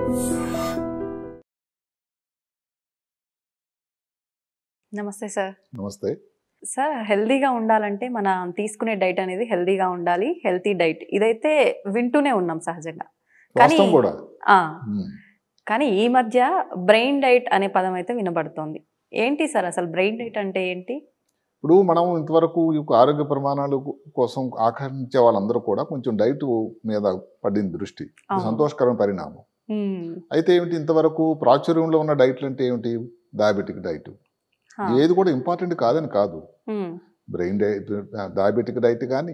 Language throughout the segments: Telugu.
నమస్తే సార్. నమస్తే సార్, హెల్దీగా ఉండాలంటే మనం తీసుకునే డైట్ అనేది హెల్దీగా ఉండాలి. హెల్తీ డైట్ ఇదైతే వింటూనే ఉన్నాం సహజంగా. కానీ వాస్తవం కూడా. ఆ, కానీ ఈ మధ్య బ్రెయిన్ డైట్ అనే పదం అయితే వినబడుతోంది. ఏంటి సార్ అసలు బ్రెయిన్ డైట్ అంటే ఏంటి? ఇప్పుడు మనం ఇంతవరకు ఈ ఆరోగ్య ప్రమాణాల కోసం ఆకర్షించే వాళ్ళందరూ కూడా కొంచెం డైట్ మీద పడింది దృష్టి. ఇది అవును. సంతోషకరమైన పరిణామం. మ్మ్. అయితే ఏమిటి, ఇంతవరకు ప్రాచుర్యంలో ఉన్న డైట్లు అంటే ఏమిటి? Diabetic diet. హా. ఏది కూడా ఇంపార్టెంట్ కాదని కాదు. మ్మ్. బ్రెయిన్ డైట్, డయాబెటిక్ డైట్ కానీ,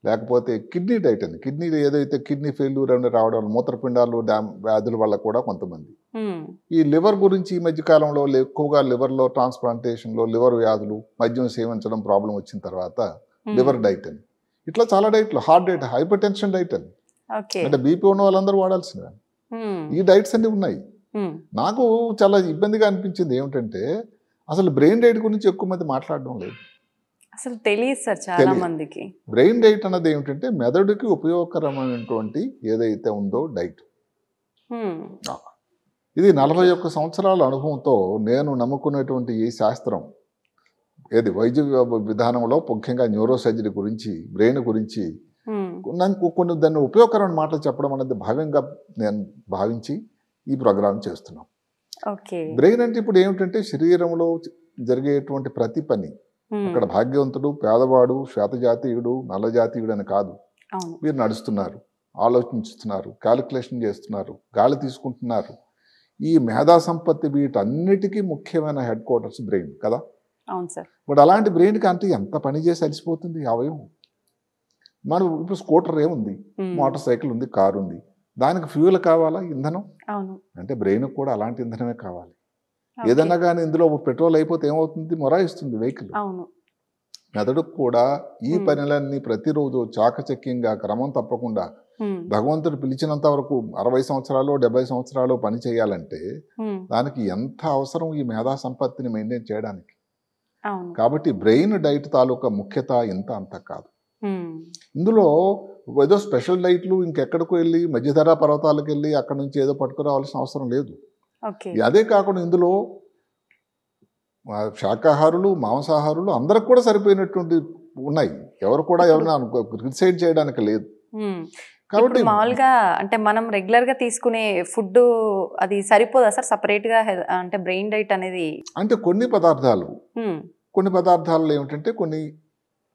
లేకపోతే కిడ్నీ డైట్ అని, కిడ్నీలు ఏదైతే కిడ్నీ ఫెయిల్యూర్ అని రావడం, మూత్రపిండాలు వ్యాధుల వల్ల కూడా కొంతమంది మ్మ్. ఈ లివర్ గురించి ఈ మధ్య కాలంలో ఎక్కువగా లివర్లో ట్రాన్స్ప్లాంటేషన్లో లివర్ వ్యాధులు, మద్యం సేవించడం ప్రాబ్లం వచ్చిన తర్వాత లివర్ డైట్ అని, ఇట్లా చాలా డైట్లు, heart diet, hypertension diet అని, ఓకే. అంటే బీపీ ఉన్న వాళ్ళందరూ వాడాల్సినవి. మ్మ్. ఈ డైట్స్ అన్ని ఉన్నాయి. మ్మ్. నాకు చాలా ఇబ్బందిగా అనిపించింది ఏమిటంటే, అసలు బ్రెయిన్ డైట్ గురించి ఎక్కువ మంది మాట్లాడడం లేదు. అసలు తెలియదు సార్ చాలా తెలియదు. మందికి. బ్రెయిన్ డైట్ అన్నది ఏమిటంటే మెదడుకి ఉపయోగకరమైనటువంటి ఏదైతే ఉందో డైట్. మ్మ్. ఇది 41 సంవత్సరాల అనుభవంతో నేను నమ్ముకునేటువంటి ఈ శాస్త్రం, ఏది వైద్య విధానంలో ముఖ్యంగా న్యూరో సర్జరీ గురించి, బ్రెయిన్ గురించి మ్మ్. నాకు కొన్ని దాన్ని ఉపయోగకరమైన మాటలు చెప్పడం అనేది భావ్యంగా నేను భావించి ఈ ప్రోగ్రాం చేస్తున్నాం. ఓకే. బ్రెయిన్ అంటే ఇప్పుడు ఏమిటంటే శరీరంలో జరిగేటువంటి ప్రతి పని, మ్మ్. అక్కడ భాగ్యవంతుడు, పేదవాడు, శ్వేతజాతీయుడు, నల్లజాతీయుడు అని కాదు. అవును. మీరు నడుస్తున్నారు, ఆలోచిస్తున్నారు, క్యాలిక్యులేషన్ చేస్తున్నారు, గాలి తీసుకుంటున్నారు. ఈ మేధా సంపత్తి వీటన్నిటికీ ముఖ్యమైన హెడ్ క్వార్టర్స్ బ్రెయిన్ కదా. అవును సార్. ఇప్పుడు అలాంటి బ్రెయిన్కి అంటే ఎంత పని చేసి అలసిపోతుంది అవయవం. మనం ఇప్పుడు స్కూటర్ ఏముంది, మ్మ్. మోటార్ సైకిల్ ఉంది, కారు ఉంది, దానికి ఫ్యూయల్ కావాలా, ఇంధనం. అవును. అంటే బ్రెయిన్కి కూడా అలాంటి ఇంధనమే కావాలి. ఓకే. ఏదన్నా కానీ ఇందులో పెట్రోల్ అయిపోతే ఏమవుతుంది, మొరాయిస్తుంది వెహికల్. అవును. మెదడుకు కూడా ఈ మ్మ్. పనులన్నీ ప్రతిరోజు చాకచక్యంగా క్రమం తప్పకుండా మ్మ్. భగవంతుడు పిలిచినంత వరకు 60 సంవత్సరాలు 70 సంవత్సరాలు పని చేయాలంటే మ్మ్. దానికి ఎంత అవసరం ఈ మేధా సంపత్తిని మెయింటైన్ చేయడానికి. అవును. కాబట్టి బ్రెయిన్ డైట్ తాలూకా ముఖ్యత ఇంత అంత కాదు. మ్మ్. ఇందులో ఏదో స్పెషల్ డైట్లు ఇంకెక్కడికో వెళ్ళి మధ్యధరా పర్వతాలకు వెళ్ళి అక్కడ నుంచి ఏదో పట్టుకురావాల్సిన అవసరం లేదు. ఓకే. అదే కాకుండా ఇందులో శాకాహారులు, మాంసాహారులు అందరికి కూడా సరిపోయినటువంటి ఉన్నాయి. ఎవరు కూడా ఎవరైనా క్రిటిసైడ్ చేయడానికి లేదు. మ్మ్. కాబట్టి ఇప్పుడు మామూలుగా అంటే మనం రెగ్యులర్ గా తీసుకునే ఫుడ్ అది సరిపోదా సార్ సపరేట్ గా అంటే బ్రెయిన్ డైట్ అనేది? అంటే కొన్ని పదార్థాలు, మ్మ్. కొన్ని పదార్థాల్లో ఏమిటంటే కొన్ని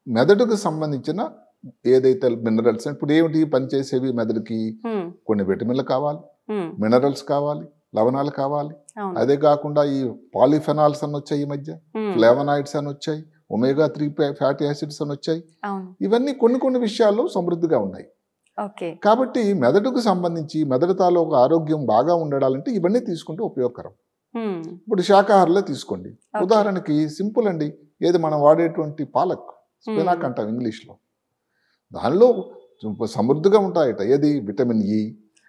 మెదడుకు సంబంధించిన ఏదైతే మినరల్స్, ఇప్పుడు ఏమిటి పనిచేసేవి మెదడుకి, మ్మ్. కొన్ని విటమిన్లు కావాలి, మ్మ్. మినరల్స్ కావాలి, లవణాలు కావాలి. అవును. అదే కాకుండా ఈ పాలిఫెనాల్స్ అని వచ్చాయి, ఈ మధ్య మ్మ్. ఫ్లేవనాయిడ్స్ అని వచ్చాయి, ఒమేగా 3 ఫ్యాటీ యాసిడ్స్ అని వచ్చాయి. అవును. ఇవన్నీ కొన్ని కొన్ని విషయాల్లో సమృద్ధిగా ఉన్నాయి. ఓకే. కాబట్టి మెదడుకు సంబంధించి మెదడు తాలూకు ఆరోగ్యం బాగా ఉండడాలంటే ఇవన్నీ తీసుకుంటే ఉపయోగకరం. మ్మ్. ఇప్పుడు శాకాహారులే తీసుకోండి, ఓకే. ఉదాహరణకి సింపుల్ అండి, ఏది మనం వాడేటువంటి పాలక్, స్పినాక్ అంటాం ఇంగ్లీష్లో, దానిలో సమృద్ధిగా ఉంటాయట. ఏది విటమిన్ ఈ,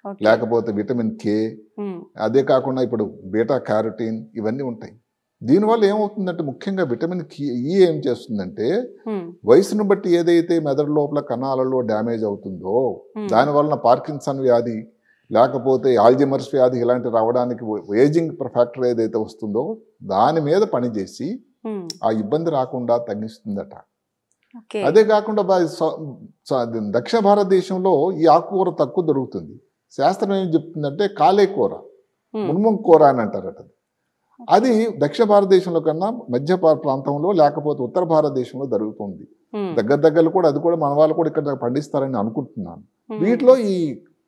ఓకే. లేకపోతే విటమిన్ కే, మ్మ్. అదే కాకుండా ఇప్పుడు బీటా క్యారోటీన్, ఇవన్నీ ఉంటాయి. దీనివల్ల ఏమవుతుందంటే ముఖ్యంగా విటమిన్ ఈ ఏం చేస్తుందంటే మ్మ్. వయసును బట్టి ఏదైతే మెదడు లోపల కణాలలో డ్యామేజ్ అవుతుందో దానివలన పార్కిన్సన్ వ్యాధి, లేకపోతే ఆల్జీమర్స్ వ్యాధి ఇలాంటి రావడానికి ఏజింగ్ ఫ్యాక్టర్ ఏదైతే వస్తుందో దాని మీద పనిచేసి మ్మ్. ఆ ఇబ్బంది రాకుండా తగ్గిస్తుందట. ఓకే. అదే కాకుండా దక్షిణ భారతదేశంలో ఈ ఆకుకూర తక్కువ దొరుకుతుంది. శాస్త్రం ఏం చెప్తుందంటే కాలే కూర, మ్మ్. మున్ముంగ్ కూర అని అంటారట. అది దక్షిణ భారతదేశంలో కన్నా మధ్య ప్రాంతంలో లేకపోతే ఉత్తర భారతదేశంలో జరుగుతుంది. మ్మ్. దగ్గర కూడా అది కూడా మన వాళ్ళు కూడా ఇక్కడ పండిస్తారని అనుకుంటున్నాను. మ్మ్. వీటిలో ఈ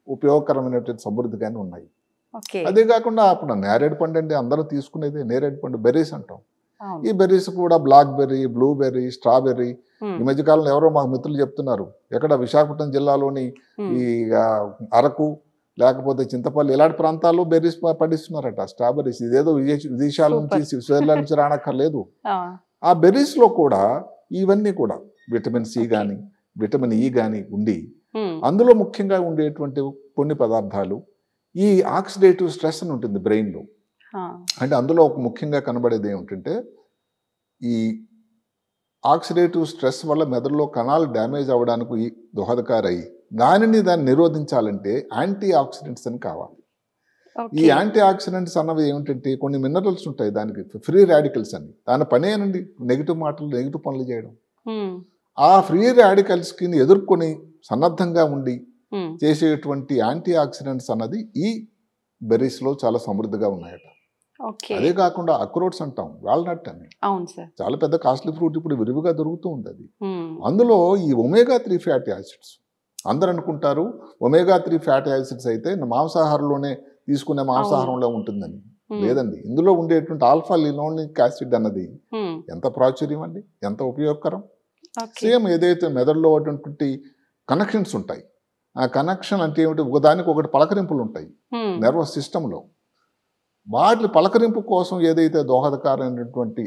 ఉపయోగకరమైనటువంటి సమృద్ధిగానే ఉన్నాయి. ఓకే. అదే కాకుండా అప్పుడు నేరేడు పండు అంటే అందరూ తీసుకునేది నేరేడు పండు, బెర్రీస్ అంటాం. అవును. ఈ బెర్రీస్ కూడా బ్లాక్ బెర్రీ, బ్లూబెర్రీ, స్ట్రాబెర్రీ. మ్మ్. ఈ మధ్యకాలంలో ఎవరో మాకు మిత్రులు చెప్తున్నారు, ఎక్కడ విశాఖపట్నం జిల్లాలోని మ్మ్. ఈ అరకు, లేకపోతే చింతపల్లి ఇలాంటి ప్రాంతాల్లో బెర్రీస్ పండిస్తున్నారట, స్ట్రాబెర్రీస్. ఇదేదో విదేశాల నుంచి, స్విట్జర్లాండ్ నుంచి రానక్కర్లేదు. ఆ. ఆ బెర్రీస్లో కూడా ఇవన్నీ కూడా విటమిన్ సి కానీ, విటమిన్ ఈ కానీ ఉండి, మ్మ్. అందులో ముఖ్యంగా ఉండేటువంటి కొన్ని పదార్థాలు ఈ ఆక్సిడేటివ్ స్ట్రెస్ అని ఉంటుంది బ్రెయిన్లో. ఆ. అంటే అందులో ఒక ముఖ్యంగా కనబడేది ఏమిటంటే ఈ ఆక్సిడేటివ్ స్ట్రెస్ వల్ల మెదడులో కణాలు డ్యామేజ్ అవ్వడానికి దోహదకారై దాన్ని నిరోధించాలంటే యాంటీ ఆక్సిడెంట్స్ అని కావాలి. ఈ యాంటీ ఆక్సిడెంట్స్ అన్నవి ఏమిటంటే కొన్ని మినరల్స్ ఉంటాయి దానికి, ఫ్రీ రాడికల్స్ అని. దాని పనేనండి నెగిటివ్ మాటలు, నెగిటివ్ పనులు చేయడం. ఆ ఫ్రీ రాడికల్స్కి ఎదుర్కొని సన్నద్ధంగా ఉండి చేసేటువంటి యాంటీ ఆక్సిడెంట్స్ అన్నది ఈ బెర్రీస్లో చాలా సమృద్ధిగా ఉన్నాయట. అదే కాకుండా అక్రోట్స్ అంటాం, వాల్నట్ అని, చాలా పెద్ద కాస్ట్లీ ఫ్రూట్, ఇప్పుడు విరివిగా దొరుకుతూ ఉంది అది. అందులో ఈ ఒమేగా-3 ఫ్యాటీ యాసిడ్స్, అందరూ అనుకుంటారు ఒమేగా-3 ఫ్యాటీ యాసిడ్స్ అయితే మాంసాహారంలోనే తీసుకునే మాంసాహారంలో ఉంటుందని. లేదండి, ఇందులో ఉండేటువంటి ఆల్ఫా లినోలిక్ యాసిడ్ అన్నది ఎంత ప్రాచుర్యం అండి, ఎంత ఉపయోగకరం. సేమ్ ఏదైతే మెదడులో ఉన్నటువంటి కనెక్షన్స్ ఉంటాయి, ఆ కనెక్షన్ అంటే ఏమిటి, ఒకదానికి ఒకటి పలకరింపులు ఉంటాయి నర్వస్ సిస్టంలో. వాటి పలకరింపు కోసం ఏదైతే దోహదకారైనటువంటి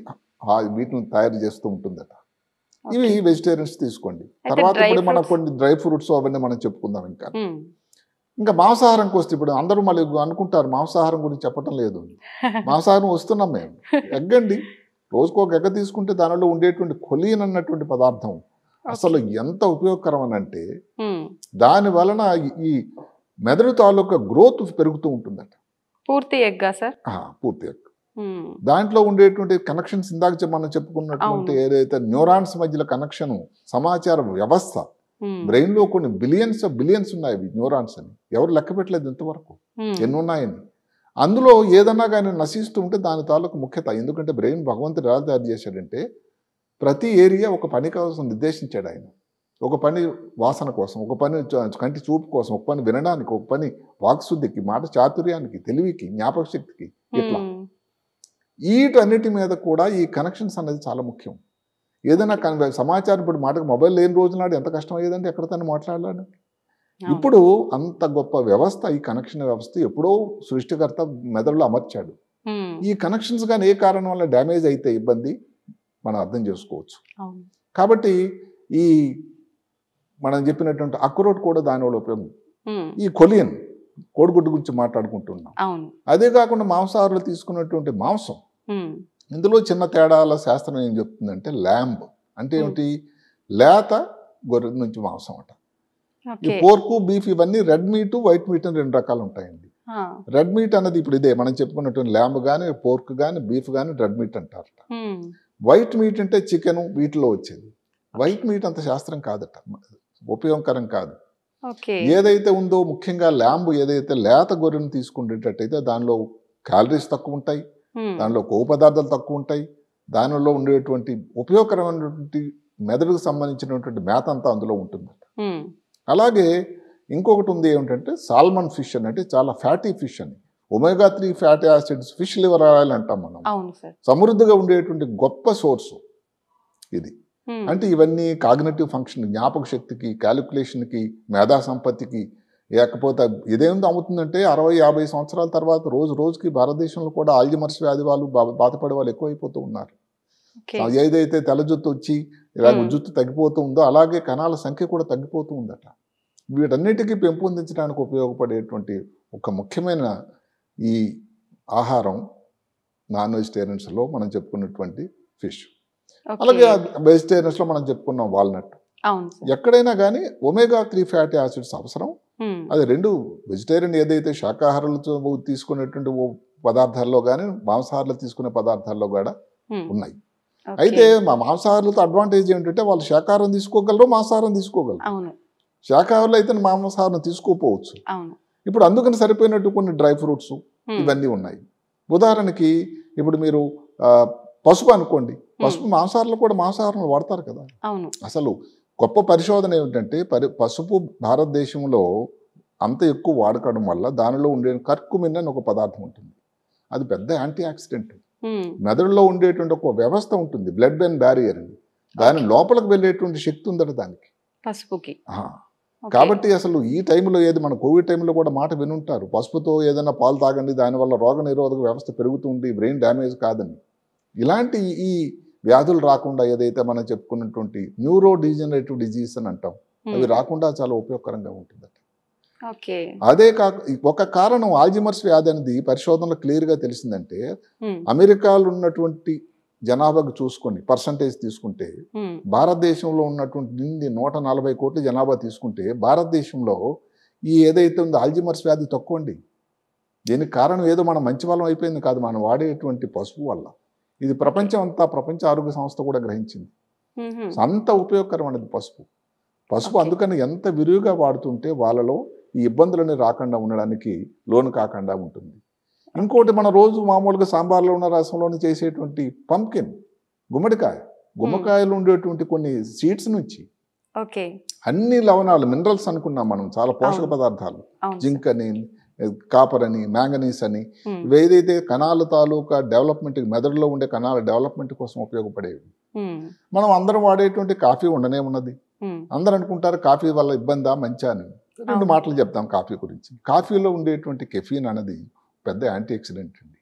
వీటిని తయారు చేస్తూ ఉంటుందట. ఇవి వెజిటేరియన్స్ తీసుకోండి. తర్వాత ఇప్పుడు మనం కొన్ని డ్రై ఫ్రూట్స్ అవన్నీ మనం చెప్పుకుందాం. ఇంకా మాంసాహారంకి వస్తే ఇప్పుడు అందరూ మళ్ళీ అనుకుంటారు మాంసాహారం గురించి చెప్పటం లేదు. మాంసాహారం వస్తున్నాం మేము. ఎగ్ అండి, రోజుకు ఒక ఎగ్గ తీసుకుంటే దానిలో ఉండేటువంటి కొలీన్ అన్నటువంటి పదార్థం అసలు ఎంత ఉపయోగకరం అని అంటే, దాని వలన ఈ మెదడు తాలూకా గ్రోత్ పెరుగుతూ ఉంటుందట. పూర్తి ఎగ్గా సార్? పూర్తి ఎగ్. దాంట్లో ఉండేటువంటి కనెక్షన్స్ ఇందాక మనం చెప్పుకున్నటువంటి ఏదైతే న్యూరాన్స్ మధ్యలో కనెక్షన్, సమాచార వ్యవస్థ, బ్రెయిన్ లో కొన్ని బిలియన్స్ ఉన్నాయి న్యూరాన్స్ అని. ఎవరు లెక్క పెట్టలేదు ఇంతవరకు ఎన్ని ఉన్నాయని. అందులో ఏదన్నా కానీ నశిస్తూ ఉంటే దాని తాలూకు ముఖ్యత. ఎందుకంటే బ్రెయిన్ భగవంతుడు ఎలా తయారు చేశాడంటే, ప్రతి ఏరియా ఒక పని కోసం నిర్దేశించాడు ఆయన. ఒక పని వాసన కోసం, ఒక పని కంటి చూపు కోసం, ఒక పని వినడానికి, ఒక పని వాక్శుద్ధికి, మాట చాతుర్యానికి, తెలివికి, జ్ఞాపక శక్తికి, ఇట్లా వీటన్నిటి మీద కూడా ఈ కనెక్షన్స్ అనేది చాలా ముఖ్యం. ఏదైనా సమాచారం, ఇప్పుడు మాటకు మొబైల్ లేని రోజు నాడు ఎంత కష్టం అయ్యేదంటే ఎక్కడ తను మాట్లాడాలని. ఇప్పుడు అంత గొప్ప వ్యవస్థ, ఈ కనెక్షన్ వ్యవస్థ ఎప్పుడో సృష్టికర్త మెదడులో అమర్చాడు. ఈ కనెక్షన్స్ కానీ ఏ కారణం వల్ల డ్యామేజ్ అయితే ఇబ్బంది మనం అర్థం చేసుకోవచ్చు. కాబట్టి ఈ మనం చెప్పినటువంటి అక్రోట్ కూడా దానివల్ల ఉపయోగం. ఈ కొలియన్, కోడిగుడ్డు గురించి మాట్లాడుకుంటున్నాం. అదే కాకుండా మాంసాహారులు తీసుకున్నటువంటి మాంసం, ఇందులో చిన్న తేడాల శాస్త్రం ఏం చెప్తుందంటే, ల్యాంబ్ అంటే ఏమిటి, లేత గొర్రె నుంచి మాంసం అట. ఈ పోర్కు, బీఫ్ ఇవన్నీ రెడ్ మీట్, వైట్ మీట్ అని 2 రకాలు ఉంటాయండి. రెడ్ మీట్ అన్నది ఇప్పుడు ఇదే మనం చెప్పుకున్నటువంటి ల్యాంబ్ కానీ, పోర్క్ కానీ, బీఫ్ కానీ రెడ్ మీట్ అంటారట. వైట్ మీట్ అంటే చికెన్, వీటిలో వచ్చేది. వైట్ మీట్ అంత శాస్త్రం కాదట, ఉపయోగకరం కాదు. ఏదైతే ఉందో ముఖ్యంగా ల్యాంబ్, ఏదైతే లేత గొర్రెను తీసుకునేటట్టయితే దానిలో క్యాలరీస్ తక్కువ ఉంటాయి, దానిలో కొవ్వు పదార్థాలు తక్కువ ఉంటాయి, దానిలో ఉండేటువంటి ఉపయోగకరమైనటువంటి మెదడుకు సంబంధించినటువంటి మేత అంతా అందులో ఉంటుందట. అలాగే ఇంకొకటి ఉంది ఏమిటంటే సాల్మన్ ఫిష్ అని, అంటే చాలా ఫ్యాటీ ఫిష్ అని. Omega three fatty acids, fish liver oil అంటాం మనం. సమృద్ధిగా ఉండేటువంటి గొప్ప సోర్సు ఇది. అంటే ఇవన్నీ కాగ్నిటివ్ ఫంక్షన్, జ్ఞాపక శక్తికి, క్యాలిక్యులేషన్కి, మేధా సంపత్తికి. లేకపోతే ఇదేందో అమ్ముతుందంటే 60-50 సంవత్సరాల తర్వాత రోజుకి భారతదేశంలో కూడా ఆల్జిమర్స్ వ్యాధి వాళ్ళు బాధపడే వాళ్ళు ఎక్కువైపోతూ ఉన్నారు. ఏదైతే తెల్ల జుత్తు వచ్చి ఇలాగ జుత్తు తగ్గిపోతూ ఉందో అలాగే కణాల సంఖ్య కూడా తగ్గిపోతూ ఉందట. వీటన్నిటికీ పెంపొందించడానికి ఉపయోగపడేటువంటి ఒక ముఖ్యమైన ఈ ఆహారం నాన్ వెజిటేరియన్స్లో మనం చెప్పుకున్నటువంటి ఫిష్. అలాగే వెజిటేరియన్స్లో మనం చెప్పుకున్నాం వాల్నట్. ఎక్కడైనా కానీ ఒమేగా-3 ఫ్యాటీ యాసిడ్స్ అవసరం. అది 2 వెజిటేరియన్ ఏదైతే శాకాహారాలతో తీసుకునేటువంటి పదార్థాల్లో కానీ, మాంసాహారాలు తీసుకునే పదార్థాల్లో కూడా ఉన్నాయి. అయితే మా మాంసాహారులతో అడ్వాంటేజ్ ఏంటంటే వాళ్ళు శాకాహారం తీసుకోగలరు, మాంసాహారం తీసుకోగలరు. శాకాహారులు అయితే మాంసాహారం తీసుకోపోవచ్చు. ఇప్పుడు అందుకని సరిపోయినట్టు కొన్ని డ్రై ఫ్రూట్స్ ఇవన్నీ ఉన్నాయి. ఉదాహరణకి ఇప్పుడు మీరు పసుపు అనుకోండి, పసుపు మాంసాహారంలో కూడా మాంసాహారంలో వాడతారు కదా. అసలు గొప్ప పరిశోధన ఏమిటంటే, పసుపు భారతదేశంలో అంత ఎక్కువ వాడకడం వల్ల దానిలో ఉండే కర్కుమిన్ అని ఒక పదార్థం ఉంటుంది. అది పెద్ద యాంటీ ఆక్సిడెంట్. మెదడులో ఉండేటువంటి ఒక వ్యవస్థ ఉంటుంది, బ్లడ్ బ్రెయిన్ బ్యారియర్ అని. దాని లోపలికి వెళ్ళేటువంటి శక్తి ఉందట దానికి, పసుపుకి. కాబట్టి అసలు ఈ టైంలో ఏది మన కోవిడ్ టైంలో కూడా మాట వినుంటారు, పసుపుతో ఏదైనా పాలు తాగండి, దానివల్ల రోగ నిరోధక వ్యవస్థ పెరుగుతుంది, బ్రెయిన్ డ్యామేజ్ కాదని. ఇలాంటి ఈ వ్యాధులు రాకుండా ఏదైతే మనం చెప్పుకున్నటువంటి న్యూరో డిజనరేటివ్ డిజీజ్ అని అంటాం, అవి రాకుండా చాలా ఉపయోగకరంగా ఉంటుందట. అదే కాక ఒక కారణం ఆల్జిమర్స్ వ్యాధి అనేది పరిశోధనలో క్లియర్గా తెలిసిందంటే, అమెరికాలో ఉన్నటువంటి జనాభాకు చూసుకొని పర్సంటేజ్ తీసుకుంటే, భారతదేశంలో ఉన్నటువంటి 140 కోట్ల జనాభా తీసుకుంటే భారతదేశంలో ఈ ఏదైతే ఉందో ఆల్జిమర్స్ వ్యాధి తక్కువ అండి. దీనికి కారణం ఏదో మనం మంచి వాళ్ళం అయిపోయింది కాదు, మనం వాడేటువంటి పసుపు వల్ల. ఇది ప్రపంచం అంతా, ప్రపంచ ఆరోగ్య సంస్థ కూడా గ్రహించింది. అంత ఉపయోగకరమైనది పసుపు. పసుపు అందుకని ఎంత విరివిగా వాడుతుంటే వాళ్ళలో ఈ ఇబ్బందులని రాకుండా ఉండడానికి లోను కాకుండా ఉంటుంది. ఇంకోటి మన రోజు మామూలుగా సాంబార్లో ఉన్న రసంలోని చేసేటువంటి పంకిన్, గుమ్మకాయలు ఉండేటువంటి కొన్ని సీడ్స్ నుంచి అన్ని లవణాలు, మినరల్స్ అనుకున్నాం మనం, చాలా పోషక పదార్థాలు, జింక్ అని, కాపర్ అని, మ్యాంగనీస్ అని, ఇవి ఏదైతే కణాల తాలూకా డెవలప్మెంట్, మెదడులో ఉండే కణాల డెవలప్మెంట్ కోసం ఉపయోగపడేవి. మనం అందరం వాడేటువంటి కాఫీ ఉండనే ఉన్నది. అందరూ అనుకుంటారు కాఫీ వల్ల ఇబ్బందా మంచా అని. రెండు మాటలు చెప్తాం కాఫీ గురించి. కాఫీలో ఉండేటువంటి కెఫీన్ అనేది పెద్ద యాంటీ ఆక్సిడెంట్ అండి.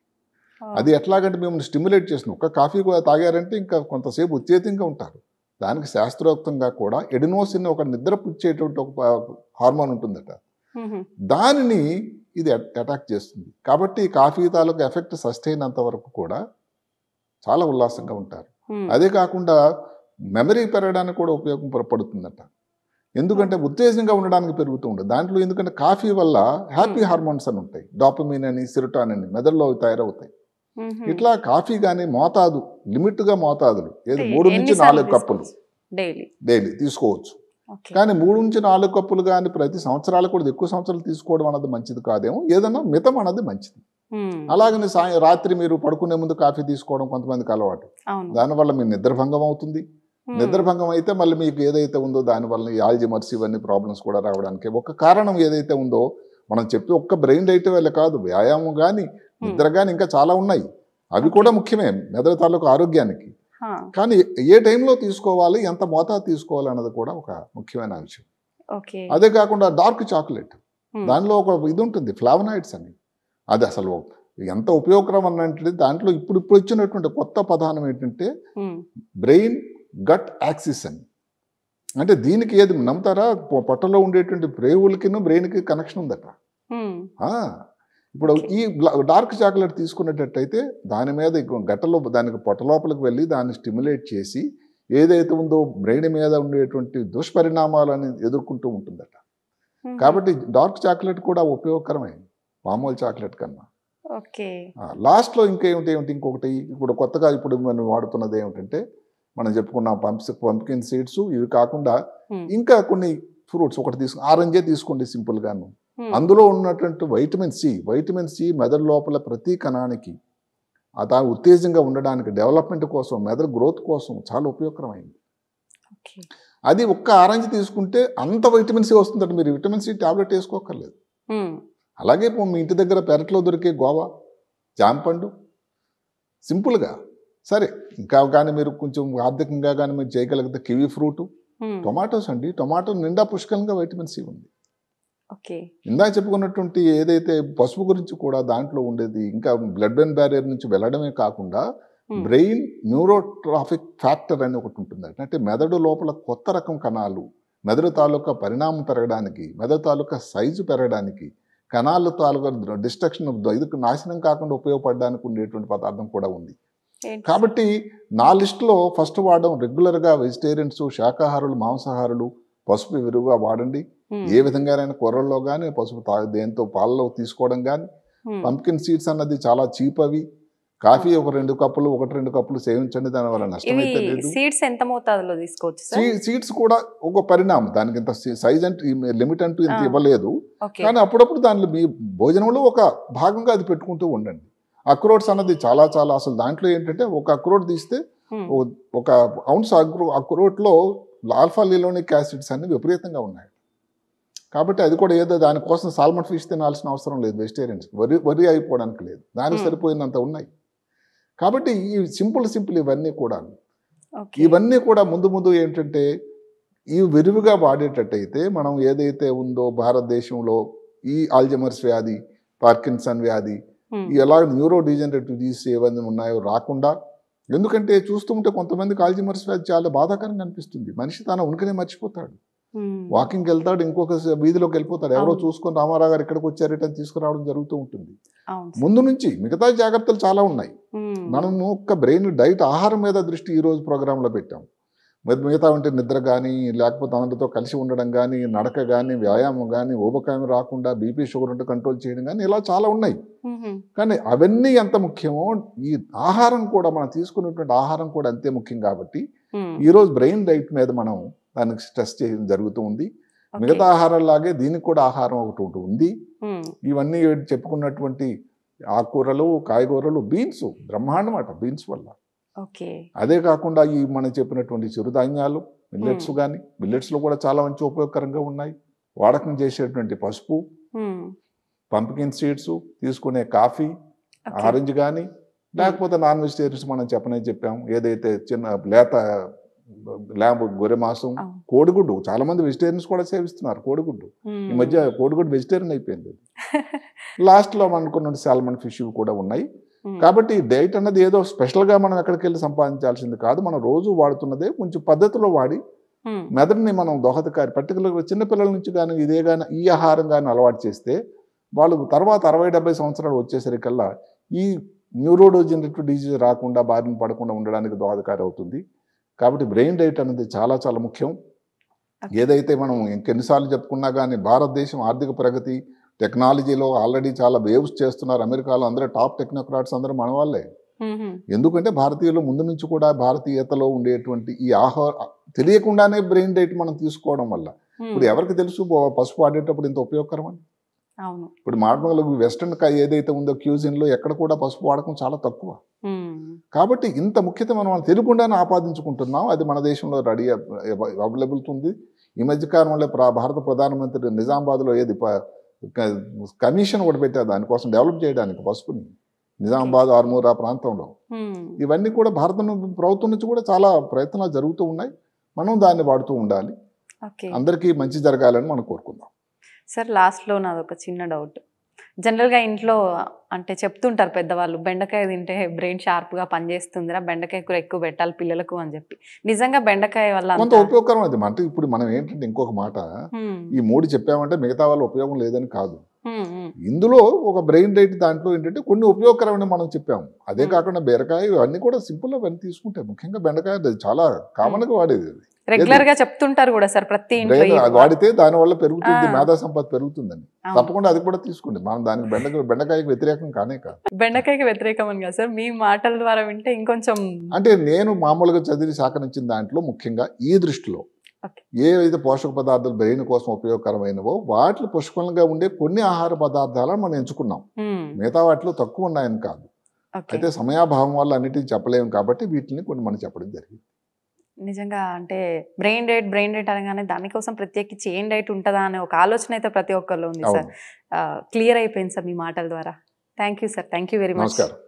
అది ఎట్లాగంటే మిమ్మల్ని స్టిమ్యులేట్ చేస్తుంది. ఒక్క కాఫీ తాగారంటే ఇంకా కొంతసేపు ఉత్తేజంగా ఉంటారు. దానికి శాస్త్రోక్తంగా కూడా ఎడినోసిన్ ఒక నిద్ర పుచ్చేటువంటి ఒక హార్మోన్ ఉంటుందట, దానిని ఇది అటాక్ చేస్తుంది. కాబట్టి కాఫీ తాలూకు ఎఫెక్ట్ సస్టైన్ అంత వరకు కూడా చాలా ఉల్లాసంగా ఉంటారు. అదే కాకుండా మెమరీ పెరగడానికి కూడా ఉపయోగపడుతుందట. ఎందుకంటే ఉత్తేజంగా ఉండడానికి పెరుగుతూ ఉంటుంది దాంట్లో. ఎందుకంటే కాఫీ వల్ల హ్యాపీ హార్మోన్స్ అని ఉంటాయి, డాపమిన్ అని, సిరటాన్ అని మెదడులో తయారవుతాయి. ఇట్లా కాఫీ కానీ మోతాదు, లిమిట్గా మోతాదులు, ఏదో 3 నుంచి 4 కప్పులు డైలీ తీసుకోవచ్చు. కానీ 3 నుంచి 4 కప్పులు కానీ ప్రతి సంవత్సరాలు కూడా ఎక్కువ సంవత్సరాలు తీసుకోవడం అన్నది మంచిది కాదేమో. ఏదన్నా మితం అన్నది మంచిది. అలాగని రాత్రి మీరు పడుకునే ముందు కాఫీ తీసుకోవడం కొంతమందికి అలవాటు. దానివల్ల మీ నిద్రభంగం అవుతుంది. నిద్రభంగం అయితే మళ్ళీ మీకు ఏదైతే ఉందో దానివల్ల ఈ ఆల్జిమర్స్ ఇవన్నీ ప్రాబ్లమ్స్ కూడా రావడానికి ఒక కారణం ఏదైతే ఉందో మనం చెప్పి ఒక్క బ్రెయిన్ డైట్ వల్ల కాదు, వ్యాయామం కానీ, నిద్ర కానీ ఇంకా చాలా ఉన్నాయి. అవి కూడా ముఖ్యమే మెదడు తాలూకు ఆరోగ్యానికి. కానీ ఏ టైంలో తీసుకోవాలి, ఎంత మోతాదు తీసుకోవాలి అన్నది కూడా ఒక ముఖ్యమైన అంశం. అదే కాకుండా డార్క్ చాక్లెట్, దానిలో ఒక ఇది ఉంటుంది, ఫ్లావనాయిడ్స్ అని. అది అసలు ఎంత ఉపయోగకరం అన్నట్టు. దాంట్లో ఇప్పుడు వచ్చినటువంటి కొత్త పదానం ఏంటంటే బ్రెయిన్ గట్ యాక్సిస్ అని. అంటే దీనికి ఏది నమ్ముతారా, పొట్టలో ఉండేటువంటి ప్రేవులకి బ్రెయిన్కి కనెక్షన్ ఉందట. ఇప్పుడు ఈ డార్క్ చాక్లెట్ తీసుకునేటట్టయితే దాని మీద గట్టలో దానికి పొట్ట లోపలికి వెళ్ళి దాన్ని స్టిమ్యులేట్ చేసి ఏదైతే ఉందో బ్రెయిన్ మీద ఉండేటువంటి దుష్పరిణామాలని ఎదుర్కొంటూ ఉంటుందట. కాబట్టి డార్క్ చాక్లెట్ కూడా ఉపయోగకరమైంది మామూలు చాక్లెట్ కన్నా. లాస్ట్లో ఇంకొకటి ఇప్పుడు కొత్తగా ఇప్పుడు మనం వాడుతున్నది ఏమిటంటే, మనం చెప్పుకున్నాం పంప్కిన్ సీడ్స్, ఇవి కాకుండా ఇంకా కొన్ని ఫ్రూట్స్ ఒకటి ఆరెంజే తీసుకోండి సింపుల్ గాను. అందులో ఉన్నటువంటి వైటమిన్ సి మెదడు లోపల ప్రతి కణానికి దాని ఉత్తేజంగా ఉండడానికి, డెవలప్మెంట్ కోసం, మెదడు గ్రోత్ కోసం చాలా ఉపయోగకరమైంది. అది ఒక్క ఆరెంజ్ తీసుకుంటే అంత వైటమిన్ సి వస్తుందంటే మీరు విటమిన్ సి టాబ్లెట్ వేసుకోకర్లేదు. అలాగే మీ ఇంటి దగ్గర పెరట్లో దొరికే గోవా, జాంపండు సింపుల్గా సరే. ఇంకా కానీ మీరు కొంచెం ఆర్థికంగా కానీ మీరు చేయగలిగితే కివీ ఫ్రూట్, టొమాటోస్ అండి. టొమాటో నిండా పుష్కలంగా వైటమిన్ సి ఉంది. ఇందాక చెప్పుకున్నటువంటి ఏదైతే పసుపు గురించి కూడా దాంట్లో ఉండేది ఇంకా బ్లడ్ బ్రెయిన్ బ్యారియర్ నుంచి వెళ్ళడమే కాకుండా బ్రెయిన్ న్యూరోట్రాఫిక్ ఫ్యాక్టర్ అని ఒకటి ఉంటుంది. అంటే మెదడు లోపల కొత్త రకం కణాలు మెదడు తాలూకా పరిణామం పెరగడానికి, మెదడు తాలూకా సైజు పెరగడానికి, కణాల తాలూకా డిస్ట్రక్షన్ ఇది నాశనం కాకుండా ఉపయోగపడడానికి ఉండేటువంటి పదార్థం కూడా ఉంది. కాబట్టి నా లిస్టులో ఫస్ట్ వాడడం రెగ్యులర్గా వెజిటేరియన్స్, శాకాహారులు, మాంసాహారులు పసుపు విరివిగా వాడండి. ఏ విధంగానైనా కూరల్లో కానీ పసుపు దేంతో పాలలో తీసుకోవడం కానీ. పంప్కిన్ సీడ్స్ అన్నది చాలా చీప్. అవి కాఫీ ఒక 2 కప్పులు 1-2 కప్పులు సేవించండి, దానివల్ల నష్టం అయితే లేదు. సీడ్స్ ఎంత మోతాదులో తీసుకోవచ్చు? సీడ్స్ కూడా ఒక పరిణామం, దానికి ఇంత సైజ్ అంటే లిమిట్ అంటూ ఇంత ఇవ్వలేదు. కానీ అప్పుడప్పుడు దానిలో మీ భోజనంలో ఒక భాగంగా అది పెట్టుకుంటూ ఉండండి. అక్రోట్స్ అన్నది చాలా చాలా అసలు దాంట్లో ఏంటంటే ఒక అక్రోట్ తీస్తే 1 ounce అక్రోట్లో ఆల్ఫా లినోలిక్ యాసిడ్స్ అన్ని విపరీతంగా ఉన్నాయి. కాబట్టి అది కూడా ఏదో దానికోసం సాల్మన్ ఫిష్ తినాల్సిన అవసరం లేదు వెజిటేరియన్స్, వరి అయిపోవడానికి లేదు, దానికి సరిపోయినంత ఉన్నాయి. కాబట్టి ఈ సింపుల్ ఇవన్నీ కూడా ముందు ఏంటంటే ఈ విరివిగా వాడేటట్టయితే మనం ఏదైతే ఉందో భారతదేశంలో ఈ ఆల్జమర్స్ వ్యాధి, పార్కిన్సన్ వ్యాధి, ఎలా న్యూరో డిజనరేటివ్ డిసీజ్ ఏవన్నీ ఉన్నాయో రాకుండా. ఎందుకంటే చూస్తుంటే కొంతమందికి ఆల్జమర్స్ వ్యాధి చాలా బాధాకరంగా అనిపిస్తుంది. మనిషి తన ఉనికినే మర్చిపోతాడు. వాకింగ్కి వెళ్తాడు, ఇంకొక వీధిలోకి వెళ్ళిపోతాడు, ఎవరో చూసుకొని రామారావు గారు ఎక్కడికి వచ్చారట తీసుకురావడం జరుగుతూ ఉంటుంది. ముందు నుంచి మిగతా జాగ్రత్తలు చాలా ఉన్నాయి. మనము ఒక్క బ్రెయిన్ డైట్, ఆహారం మీద దృష్టి ఈ రోజు ప్రోగ్రాంలో పెట్టాం. మిగతా ఉంటే నిద్ర కానీ, లేకపోతే అందరితో కలిసి ఉండడం కానీ, నడక కానీ, వ్యాయామం కానీ, ఊబకాయం రాకుండా బీపీ షుగర్ ఉంటే కంట్రోల్ చేయడం కానీ, ఇలా చాలా ఉన్నాయి. కానీ అవన్నీ ఎంత ముఖ్యమో ఈ ఆహారం కూడా, మనం తీసుకునేటువంటి ఆహారం కూడా అంతే ముఖ్యం. కాబట్టి ఈరోజు బ్రెయిన్ డైట్ మీద మనం దానికి స్ట్రెస్ చేయడం జరుగుతూ ఉంది. మిగతా ఆహారాలాగే దీనికి కూడా ఆహారం ఒకటి ఉంది. ఇవన్నీ చెప్పుకున్నటువంటి ఆకుకూరలు, కాయగూరలు, బీన్స్ బ్రహ్మాండం అట బీన్స్ వల్ల. అదే కాకుండా ఈ మనం చెప్పినటువంటి చిరుధాన్యాలు, మిల్లెట్స్ కానీ, మిల్లెట్స్లో కూడా చాలా మంచి ఉపయోగకరంగా ఉన్నాయి. వాడకం చేసేటువంటి పసుపు, పంప్కిన్ సీడ్స్, తీసుకునే కాఫీ, ఆరెంజ్ కానీ, లేకపోతే నాన్ వెజిటేరియన్స్ మనం చెప్పాం ఏదైతే చిన్న లేత ల్యాంబ్, గొర్రె మాంసం, కోడిగుడ్డు. చాలా మంది వెజిటేరియన్స్ కూడా సేవిస్తున్నారు కోడిగుడ్డు. ఈ మధ్య కోడిగుడ్డు వెజిటేరియన్ అయిపోయింది. లాస్ట్లో అనుకున్న సాల్మన్ ఫిష్ కూడా ఉన్నాయి. కాబట్టి డైట్ అన్నది ఏదో స్పెషల్గా మనం ఎక్కడికి వెళ్ళి సంపాదించాల్సింది కాదు. మనం రోజు వాడుతున్నదే కొంచెం పద్ధతిలో వాడి మెదడుని మనం దోహదకారి, పర్టికులర్గా చిన్నపిల్లల నుంచి కానీ ఇదే కానీ ఈ ఆహారం కానీ అలవాటు చేస్తే వాళ్ళు తర్వాత 60-70 సంవత్సరాలు వచ్చేసరికల్లా ఈ న్యూరోడోజనరేటివ్ డిజీజ్ రాకుండా, బారిన పడకుండా ఉండడానికి దోహదకారి అవుతుంది. కాబట్టి బ్రెయిన్ డైట్ అనేది చాలా చాలా ముఖ్యం. ఏదైతే మనం ఇంకెన్నిసార్లు చెప్పుకున్నా కానీ భారతదేశం ఆర్థిక ప్రగతి, టెక్నాలజీలో ఆల్రెడీ చాలా వేవ్స్ చేస్తున్నారు. అమెరికాలో అందరూ టాప్ టెక్నోక్రాట్స్ అందరూ మన వాళ్ళే. ఎందుకంటే భారతీయులు ముందు నుంచి కూడా భారతీయతలో ఉండేటువంటి ఈ తెలియకుండానే బ్రెయిన్ డైట్ మనం తీసుకోవడం వల్ల ఇప్పుడు ఎవరికి తెలుసు పసుపు వాడేటప్పుడు ఇంత ఉపయోగకరం అని. ఇప్పుడు మామూలుగా వెస్ట్రన్ ఏదైతే ఉందో క్యూజిన్లో ఎక్కడ కూడా పసుపు వాడకం చాలా తక్కువ. కాబట్టి ఇంత ముఖ్యత మనం తెలియకుండానే ఆపాదించుకుంటున్నాం. అది మన దేశంలో రెడీ అవైలబుల్ ఉంది. ఈ మధ్యకాలంలో భారత ప్రధానమంత్రి నిజామాబాద్లో ఏది కమిషన్ ఒకటి పెట్టారు దానికోసం డెవలప్ చేయడానికి పసుపుని, నిజామాబాద్, ఆర్మూర్ ఆ ప్రాంతంలో. ఇవన్నీ కూడా భారత ప్రభుత్వం నుంచి కూడా చాలా ప్రయత్నాలు జరుగుతూ ఉన్నాయి. మనం దాన్ని వాడుతూ ఉండాలి. అందరికీ మంచి జరగాలని మనం కోరుకుందాం. సార్, లాస్ట్లో నాది ఒక చిన్న డౌట్. జనరల్గా ఇంట్లో అంటే చెప్తుంటారు పెద్దవాళ్ళు, బెండకాయ తింటే బ్రెయిన్ షార్ప్గా పనిచేస్తుందిరా, బెండకాయ కూర ఎక్కువ పెట్టాలి పిల్లలకు అని చెప్పి. నిజంగా బెండకాయ వల్ల కొంత ఉపయోగకరం అది. అంటే ఇప్పుడు మనం ఏంటంటే ఇంకొక మాట, ఈ 3 చెప్పామంటే మిగతా వాళ్ళ ఉపయోగం లేదని కాదు. ఇందులో ఒక బ్రెయిన్ డైట్ దాంట్లో ఏంటంటే కొన్ని ఉపయోగకరమైన మనం చెప్పాము. అదే కాకుండా బీరకాయ ఇవన్నీ కూడా సింపుల్ అవన్నీ తీసుకుంటే, ముఖ్యంగా బెండకాయ చాలా కామన్గా వాడేది. రెగ్యులర్ గా చెప్తుంటారు కూడా సార్ ప్రతి ఇంట్లో వాడితే దాని వల్ల పెరుగుతుంది, మేధా సంపద పెరుగుతుందని. తప్పకుండా అది కూడా తీసుకోండి. మనం దానికి బెండకాయకి వ్యతిరేకం కానే కాదు. బెండకాయకి వ్యతిరేకం అని కాదు సార్, మీ మాటల ద్వారా వింటే ఇంకొంచెం. అంటే నేను మామూలుగా చదివి సేకరించిన దాంట్లో ముఖ్యంగా ఈ దృష్టిలో ఏవైతే పోషక పదార్థాలు బ్రెయిన్ కోసం ఉపయోగకరమైనవో వాటిలో పుష్కలంగా ఉండే కొన్ని ఆహార పదార్థాలను మనం ఎంచుకున్నాం. మిగతా వాటిలో తక్కువ ఉన్నాయని కాదు. అయితే సమయాభావం వల్ల అన్నిటిని చెప్పలేము కాబట్టి వీటిని కొన్ని మనం చెప్పడం జరిగింది. నిజంగా అంటే బ్రెయిన్ డైట్ అనగానే దానికోసం ప్రత్యేకించి ఏం డైట్ ఉంటుందా అనే ఒక ఆలోచన అయితే ప్రతి ఒక్కరిలో ఉంది సార్. క్లియర్ అయిపోయింది సార్ మీ మాటల ద్వారా. Thank you sir, thank you very much. నమస్కారం.